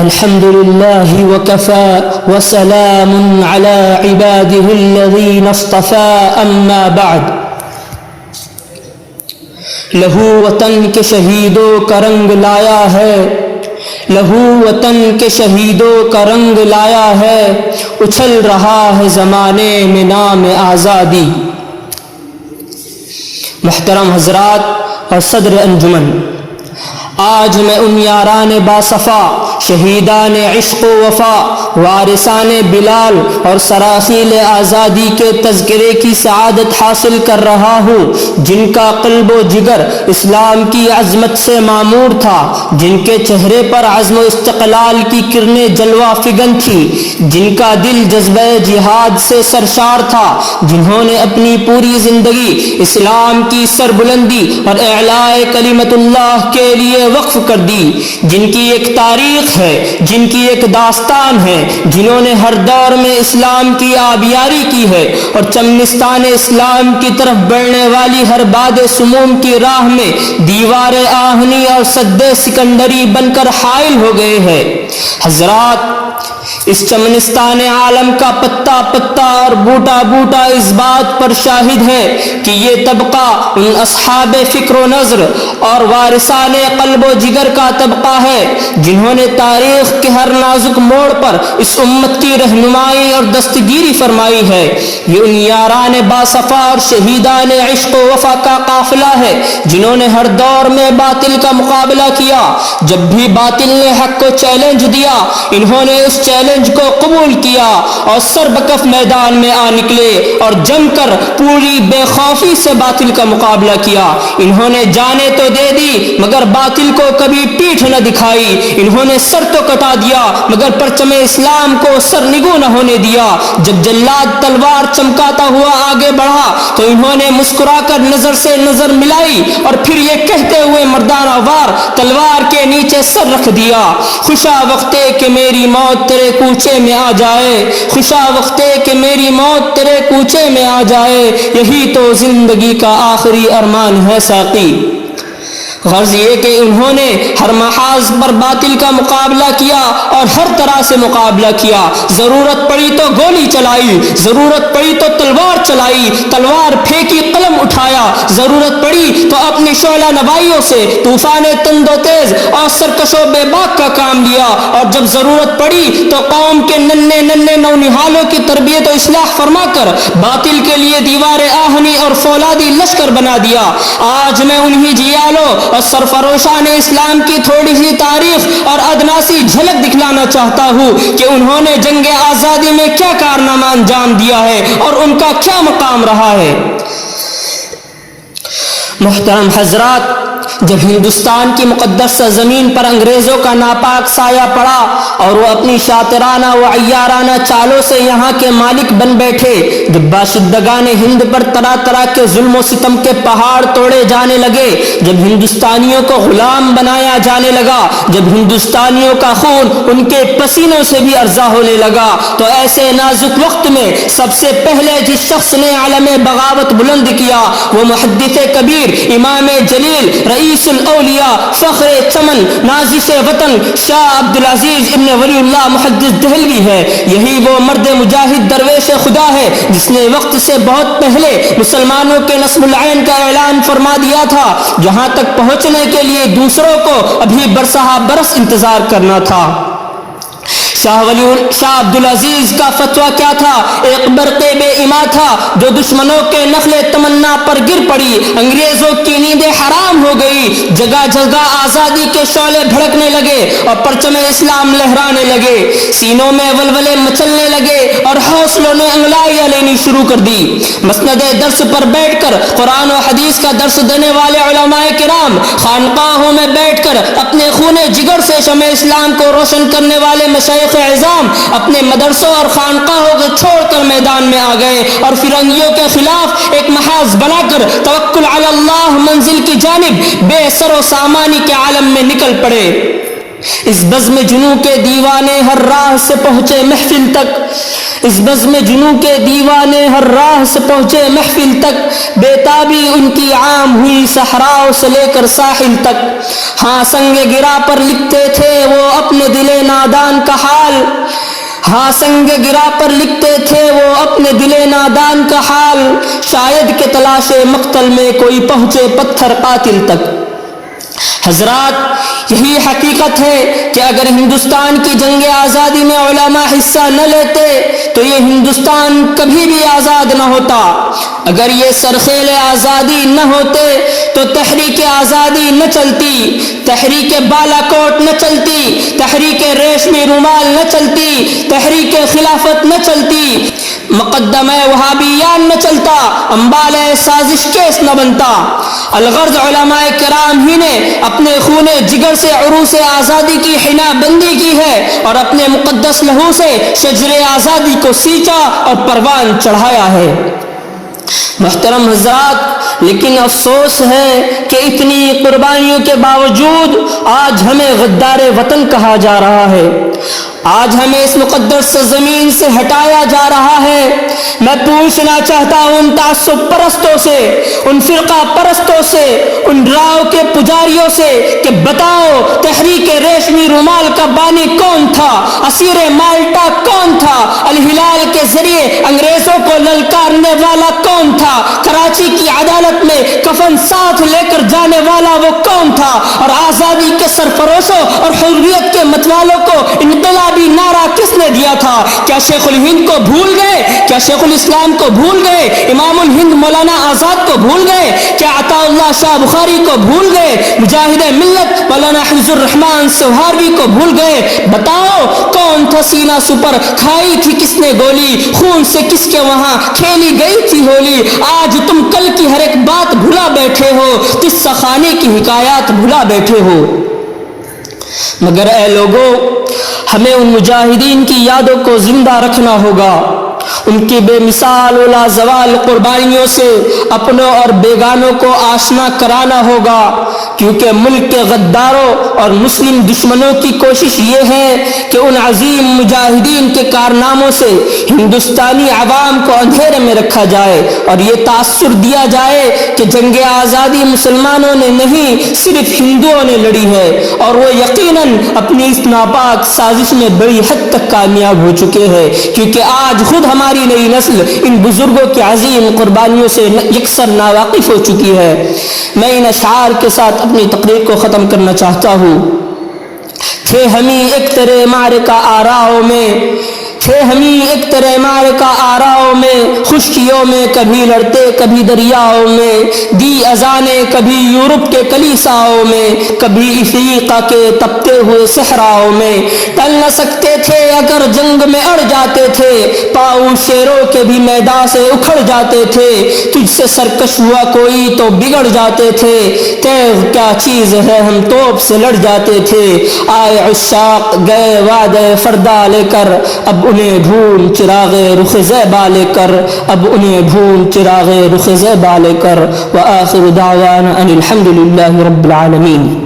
الحمد لله وكفى وسلام على عباده الذين اصطفى اما بعد لہو وطن کے شہیدوں کا رنگ لایا ہے، لہو وطن کے شہیدوں کا رنگ لایا ہے، اچھل رہا ہے زمانے میں نام آزادی۔ محترم حضرات اور صدر انجمن، آج میں ان یاران باصفا، شہیدان عشق و وفا، وارثان بلال اور سراسیل آزادی کے تذکرے کی سعادت حاصل کر رہا ہوں، جن کا قلب و جگر اسلام کی عظمت سے معمور تھا، جن کے چہرے پر عزم و استقلال کی کرنیں جلوہ فگن تھی، جن کا دل جذبہ جہاد سے سرشار تھا، جنہوں نے اپنی پوری زندگی اسلام کی سربلندی اور اعلاء کلمت اللہ کے لیے وقف کر دی، جن کی ایک تاریخ ہے، جن کی ایک داستان ہے، جنہوں نے ہر دور میں اسلام کی آبیاری کی ہے اور چمنستان اسلام کی طرف بڑھنے والی ہر باد سموم کی راہ میں دیوار آہنی اور سد سکندری بن کر حائل ہو گئے ہیں۔ حضرات، اس چمنستان عالم کا پتا پتا اور بوٹا بوٹا اس بات پر شاہد ہے کہ یہ طبقہ ان اصحاب فکر و نظر اور وارثان قلب و جگر کا طبقہ ہے جنہوں نے تاریخ کے ہر نازک موڑ پر اس امت کی رہنمائی اور دستگیری فرمائی ہے۔ یہ ان یاران باصفا اور شہیدان عشق و وفا کا قافلہ ہے جنہوں نے ہر دور میں باطل کا مقابلہ کیا۔ جب بھی باطل نے حق کو چیلنج دیا، انہوں نے اس چیلنج کو قبول کیا اور سر بکف میدان میں آ نکلے اور جم کر پوری بے خوفی سے باطل کا مقابلہ کیا۔ انہوں نے جانیں تو دے دی مگر باطل کو کبھی پیٹھ نہ دکھائی، انہوں نے سر تو کٹا دیا مگر پرچم اسلام کو سرنگو نہ ہونے دیا۔ جب جلاد تلوار چمکاتا ہوا آگے بڑھا تو انہوں نے مسکرا کر نظر سے نظر ملائی اور پھر یہ کہتے ہوئے مردانہ وار تلوار کے نیچے سر رکھ دیا، خوشا وقتے کہ میری موت تیرے کوچے میں آ جائے، خوشا وقتے کہ میری موت تیرے کوچے میں آ جائے، یہی تو زندگی کا آخری ارمان ہے ساقی۔ غرض یہ کہ انہوں نے ہر محاذ پر باطل کا مقابلہ کیا اور ہر طرح سے مقابلہ کیا، ضرورت پڑی تو گولی چلائی، ضرورت پڑی تو تلوار چلائی، تلوار پھینکی قلم اٹھایا، ضرورت پڑی تو اپنی شعلہ نوائیوں سے طوفان تند و تیز اور سرکش و بے باک کا کام لیا، اور جب ضرورت پڑی تو قوم کے ننھے ننھے نونہالوں کی تربیت و اصلاح فرما کر باطل کے لیے دیوار آہنی اور فولادی لشکر بنا دیا۔ آج میں انہی جیالوں اور سرفروشان اسلام کی تھوڑی سی تاریخ اور ادنا سی جھلک دکھلانا چاہتا ہوں کہ انہوں نے جنگ آزادی میں کیا کارنامہ انجام دیا ہے اور ان کا کیا مقام رہا ہے۔ محترم حضرات، جب ہندوستان کی مقدس زمین پر انگریزوں کا ناپاک سایہ پڑا اور وہ اپنی شاطرانہ و عیارانہ چالوں سے یہاں کے مالک بن بیٹھے، جب باشندگان ہند پر طرح طرح کے ظلم و ستم کے پہاڑ توڑے جانے لگے، جب ہندوستانیوں کو غلام بنایا جانے لگا، جب ہندوستانیوں کا خون ان کے پسینوں سے بھی ارزاں ہونے لگا، تو ایسے نازک وقت میں سب سے پہلے جس شخص نے علم بغاوت بلند کیا وہ محدث کبیر، امام جلیل، رئیس الاولیاء، فخر چمن، نازش وطن شاہ عبدالعزیز ابن ولی اللہ محدث دہلوی ہے۔ یہی وہ مرد مجاہد درویش خدا ہے جس نے وقت سے بہت پہلے مسلمانوں کے نصب العین کا اعلان فرما دیا تھا، جہاں تک پہنچنے کے لیے دوسروں کو ابھی برسہ برس انتظار کرنا تھا۔ شاہ عبدالعزیز کا فتویٰ کیا تھا؟ ایک برقے بے ایما تھا جو دشمنوں کے نخل تمنا پر گر پڑی، انگریزوں کی نیندیں حرام ہو گئی، جگہ جگہ آزادی کے شعلے بھڑکنے لگے اور پرچم اسلام لہرانے لگے، سینوں میں ولولے مچلنے لگے اور حوصلوں نے انگلائیاں لینی شروع کر دی۔ مسند درس پر بیٹھ کر قرآن و حدیث کا درس دینے والے علماء کرام، خانقاہوں میں بیٹھ کر اپنے خون جگر سے شمع اسلام کو روشن کرنے والے مشائخ اعظام اپنے مدرسوں اور خانقاہوں کو چھوڑ کر میدان میں آ گئے اور فرنگیوں کے خلاف ایک محاذ بنا کر توکل علی اللہ منزل کی جانب بے سر و سامانی کے عالم میں نکل پڑے۔ اس بزم جنوں کے دیوانے ہر راہ سے پہنچے محفل تک، اس بزم جنوں کے دیوانے ہر راہ سے پہنچے محفل تک، بےتابی ان کی عام ہوئی صحراؤں سے لے کر ساحل تک۔ ہاں سنگ گرا پر لکھتے تھے وہ اپنے دل نادان کا حال، ہاں سنگ گرا پر لکھتے تھے وہ اپنے دل نادان کا حال، شاید کہ تلاش مقتل میں کوئی پہنچے پتھر قاتل تک۔ حضرات یہی حقیقت ہے کہ اگر ہندوستان کی جنگ آزادی میں علماء حصہ نہ لیتے تو یہ ہندوستان کبھی بھی آزاد نہ ہوتا، اگر یہ سرخیل آزادی نہ ہوتے تو تحریک آزادی نہ چلتی، تحریک بالا کوٹ نہ چلتی، تحریک ریشمی رومال نہ چلتی، تحریک خلافت نہ چلتی، مقدمہ وہابیان نہ چلتا، انبال سازش کیس نہ بنتا۔ الغرض علماء کرام ہی نے اپنے خون جگر سے عروس آزادی کی حنا بندی کی ہے اور اپنے مقدس لہو سے شجر آزادی کو سینچا اور پروان چڑھایا ہے۔ محترم حضرات، لیکن افسوس ہے کہ اتنی قربانیوں کے باوجود آج ہمیں غدار وطن کہا جا رہا ہے، آج ہمیں اس مقدس زمین سے ہٹایا جا رہا ہے۔ میں پوچھنا چاہتا ہوں ان تعصب پرستوں سے، ان فرقہ پرستوں سے، ان راؤ کے پجاریوں سے کہ بتاؤ تحریک ریشمی رومال کا بانی کون تھا؟ اسیر مالٹا کون تھا؟ الہلال کے ذریعے انگریزوں کو للکارنے والا کون تھا؟ کراچی کی عدالت میں کفن ساتھ لے کر جانے والا وہ کون تھا؟ اور آزادی کے سرفروشوں اور حریت کے متوالوں کو انقلابی نعرہ کس نے دیا تھا؟ کیا شیخ الہند کو بھول گئے؟ کیا شیخ الاسلام کو بھول گئے؟ امام الہند مولانا آزاد کو بھول گئے؟ کیا عطا اللہ شاہ بخاری کو بھول گئے؟ مجاہد ملت مولانا حفظ الرحمان سوہاروی کو بھول گئے؟ بتاؤ کون تھا سینہ سپر؟ کھائی تھی کس نے گولی؟ خون سے کس کے وہاں کھیلی گئی تھی ہولی؟ آج تم کل کی ہر ایک بات بھلا بیٹھے ہو، قصہ خانے کی حکایات بھلا بیٹھے ہو۔ مگر اے لوگو، ہمیں ان مجاہدین کی یادوں کو زندہ رکھنا ہوگا، ان کی بے مثال و لازوال قربانیوں سے اپنوں اور بیگانوں کو آشنا کرانا ہوگا، کیونکہ ملک کے غداروں اور مسلم دشمنوں کی کوشش یہ ہے کہ ان عظیم مجاہدین کے کارناموں سے ہندوستانی عوام کو اندھیرے میں رکھا جائے اور یہ تاثر دیا جائے کہ جنگ آزادی مسلمانوں نے نہیں صرف ہندوؤں نے لڑی ہے، اور وہ یقیناً اپنی اس ناپاک سازش میں بڑی حد تک کامیاب ہو چکے ہیں، کیونکہ آج خود ہماری نئی نسل ان بزرگوں کی عظیم قربانیوں سے یکسر ناواقف ہو چکی ہے۔ میں ان اشعار کے ساتھ اپنی تقریر کو ختم کرنا چاہتا ہوں۔ تھے ہمیں ایک تیرے معرکہ آراؤں میں، تھے ہمیں ایک تیرے معرکہ آراؤں میں، خشکیوں میں کبھی لڑتے کبھی دریاؤں میں، دی اذانیں کبھی یورپ کے کلیساؤں میں، کبھی افریقہ کے تپتے ہوئے صحراؤں میں، ٹل نہ سکتے تھے اگر جنگ میں اڑ جاتے تھے، پاؤں شیروں کے بھی میدان سے اکھڑ جاتے تھے، تجھ سے سرکش ہوا کوئی تو بگڑ جاتے تھے، تیغ کیا چیز ہے ہم توپ سے لڑ جاتے تھے، آئے عشاق گئے وعدے فردا لے کر، اب انہیں ڈھونڈ چراغ رخ زیبا لے کر، اب انہیں ڈھونڈ چراغ رخ زیبا لے کر، وآخر دعوانا ان الحمد للہ رب العالمین۔